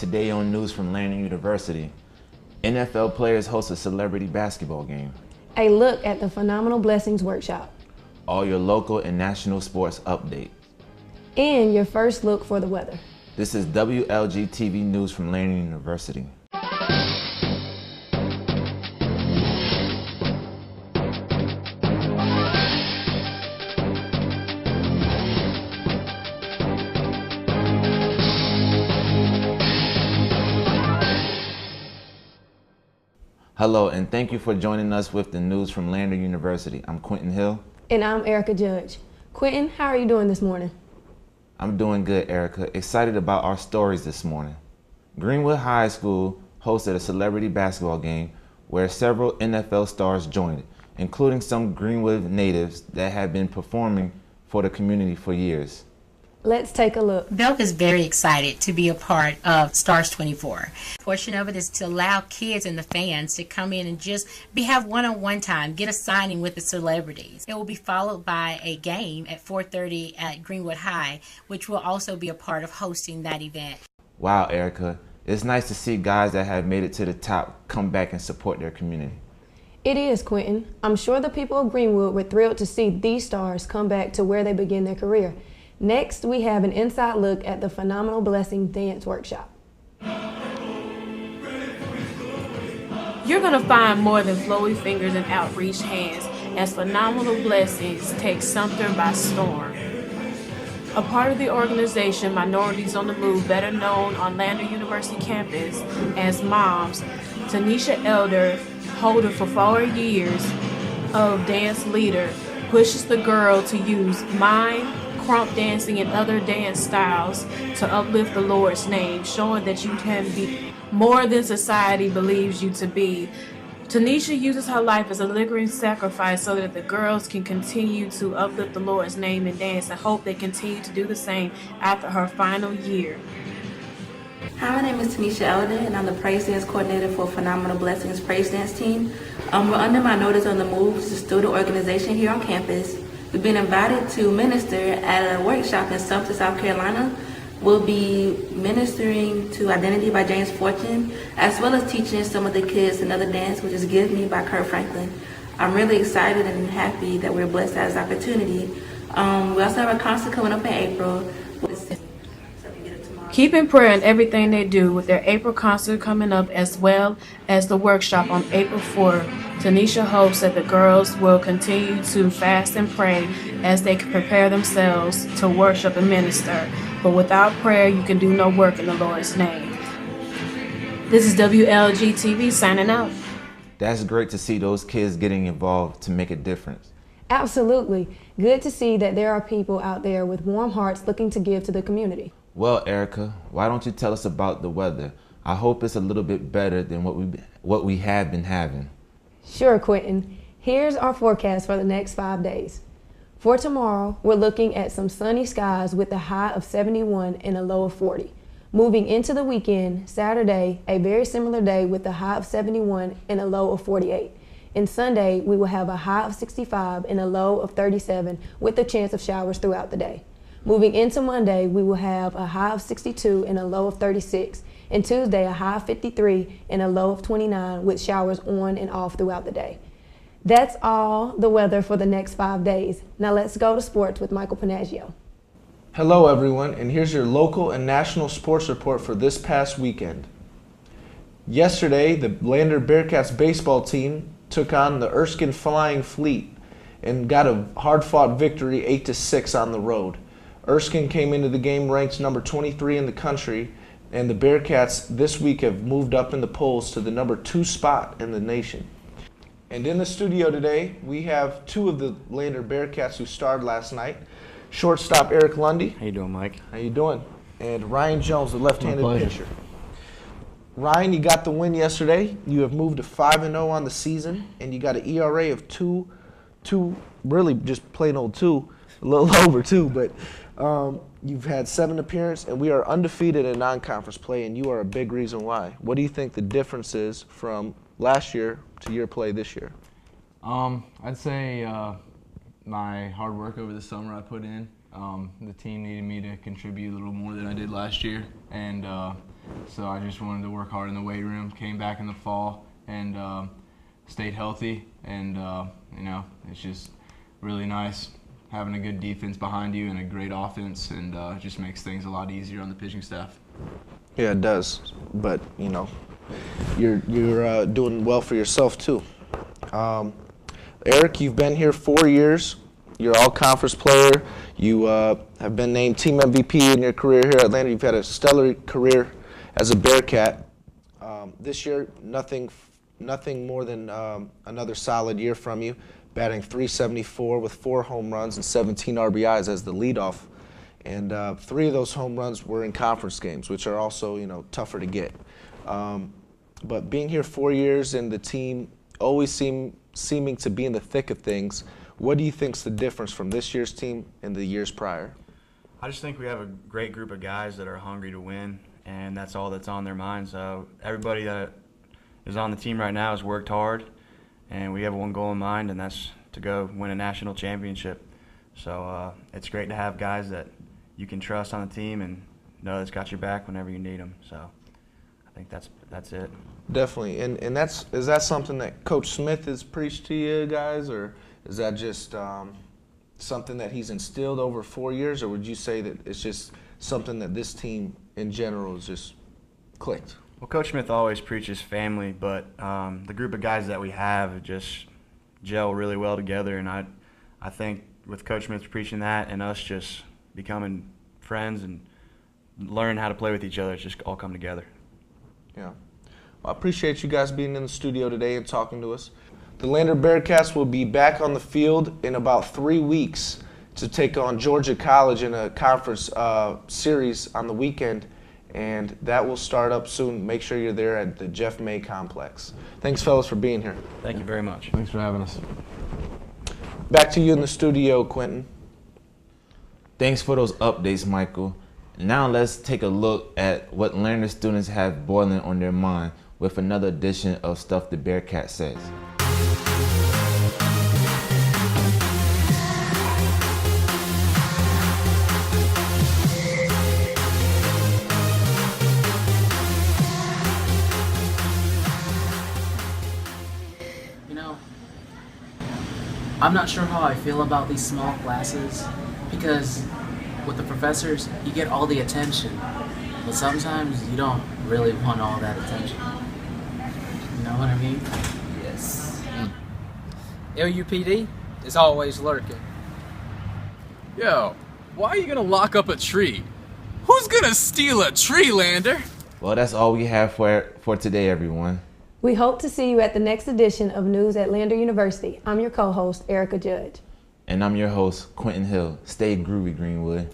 Today on News from Landon University, NFL players host a celebrity basketball game. A look at the Phenomenal Blessings Workshop. All your local and national sports updates. And your first look for the weather. This is WLG TV News from Landon University. Hello, and thank you for joining us with the news from Lander University. I'm Quentin Hill. And I'm Erica Judge. Quentin, how are you doing this morning? I'm doing good, Erica. Excited about our stories this morning. Greenwood High School hosted a celebrity basketball game where several NFL stars joined, including some Greenwood natives that have been performing for the community for years. Let's take a look. Belk is very excited to be a part of Stars 24. A portion of it is to allow kids and the fans to come in and just have one-on-one time, get a signing with the celebrities. It will be followed by a game at 4:30 at Greenwood High, which will also be a part of hosting that event. Wow, Erica. It's nice to see guys that have made it to the top come back and support their community. It is, Quentin. I'm sure the people of Greenwood were thrilled to see these stars come back to where they began their career. Next, we have an inside look at the Phenomenal Blessing Dance Workshop. You're going to find more than flowy fingers and outreached hands as Phenomenal Blessings takes Sumter by storm. A part of the organization, Minorities on the Move, better known on Lander University campus as MOMS, Tanisha Elder, holder for 4 years of dance leader, pushes the girl to use mime, crump dancing, and other dance styles to uplift the Lord's name, showing that you can be more than society believes you to be. Tanisha uses her life as a living sacrifice so that the girls can continue to uplift the Lord's name and dance, and hope they continue to do the same after her final year. Hi, my name is Tanisha Elder, and I'm the Praise Dance Coordinator for Phenomenal Blessings Praise Dance Team. We're under Minorities on the Move, it's a student organization here on campus. We've been invited to minister at a workshop in Sumter, South Carolina. We'll be ministering to Identity by James Fortune, as well as teaching some of the kids another dance, which is Give Me by Kurt Franklin. I'm really excited and happy that we're blessed to have this opportunity. We also have a concert coming up in April. Keep in prayer in everything they do with their April concert coming up, as well as the workshop on April 4th. Tanisha hopes that the girls will continue to fast and pray as they prepare themselves to worship and minister. But without prayer, you can do no work in the Lord's name. This is WLG TV signing out. That's great to see those kids getting involved to make a difference. Absolutely. Good to see that there are people out there with warm hearts looking to give to the community. Well, Erica, why don't you tell us about the weather? I hope it's a little bit better than what we have been having. Sure, Quentin. Here's our forecast for the next 5 days. For tomorrow, we're looking at some sunny skies with a high of 71 and a low of 40. Moving into the weekend, Saturday, a very similar day with a high of 71 and a low of 48. And Sunday, we will have a high of 65 and a low of 37 with a chance of showers throughout the day. Moving into Monday, we will have a high of 62 and a low of 36. And Tuesday, a high of 53 and a low of 29 with showers on and off throughout the day. That's all the weather for the next 5 days. Now let's go to sports with Michael Panaggio. Hello everyone, and here's your local and national sports report for this past weekend. Yesterday, the Lander Bearcats baseball team took on the Erskine Flying Fleet and got a hard-fought victory 8-6 on the road. Erskine came into the game ranked number 23 in the country, and the Bearcats this week have moved up in the polls to the number 2 spot in the nation. And in the studio today, we have two of the Lander Bearcats who starred last night. Shortstop Eric Lundy. How you doing, Mike? How you doing? And Ryan Jones, the left-handed pitcher. Ryan, you got the win yesterday. You have moved to 5-0 on the season, and you got an ERA of 2, really just plain old 2, a little over 2, but you've had 7 appearances, and we are undefeated in non-conference play, and you are a big reason why. What do you think the difference is from last year to your play this year? I'd say my hard work over the summer I put in. The team needed me to contribute a little more than I did last year, and So I just wanted to work hard in the weight room. Came back in the fall and stayed healthy. And it's just really nice having a good defense behind you and a great offense, and it just makes things a lot easier on the pitching staff. Yeah, it does. But you're doing well for yourself too. Eric, you've been here 4 years. You're an all-conference player. You have been named team MVP in your career here at Atlanta. You've had a stellar career as a Bearcat. This year, nothing more than another solid year from you, batting .374 with 4 home runs and 17 RBIs as the leadoff. And 3 of those home runs were in conference games, which are also tougher to get. But being here 4 years and the team always seeming to be in the thick of things, what do you think's the difference from this year's team and the years prior? I just think we have a great group of guys that are hungry to win, and that's all that's on their minds. Everybody that is on the team right now has worked hard, and we have one goal in mind, and that's to go win a national championship. So it's great to have guys that you can trust on the team and know that's got your back whenever you need them. So I think that's it. Definitely, and is that something that Coach Smith has preached to you guys, or is that just something that he's instilled over 4 years, or would you say that it's just something that this team in general has just clicked? Well, Coach Smith always preaches family, but the group of guys that we have just gel really well together, and I think with Coach Smith preaching that and us just becoming friends and learn how to play with each other, it's just all come together. Yeah. Well, I appreciate you guys being in the studio today and talking to us. The Lander Bearcats will be back on the field in about 3 weeks to take on Georgia College in a conference series on the weekend, and that will start up soon. Make sure you're there at the Jeff May Complex. Thanks, fellas, for being here. Thank you very much. Thanks for having us. Back to you in the studio, Quentin. Thanks for those updates, Michael. Now let's take a look at what Lander students have boiling on their mind with another edition of Stuff the Bearcat Says. I'm not sure how I feel about these small classes, because with the professors, you get all the attention, but sometimes you don't really want all that attention. You know what I mean? Yes. LUPD is always lurking. Yo, why are you gonna lock up a tree? Who's gonna steal a tree, Lander? Well, that's all we have for today, everyone. We hope to see you at the next edition of News at Lander University. I'm your co-host, Erica Judge. And I'm your host, Quentin Hill. Stay groovy, Greenwood.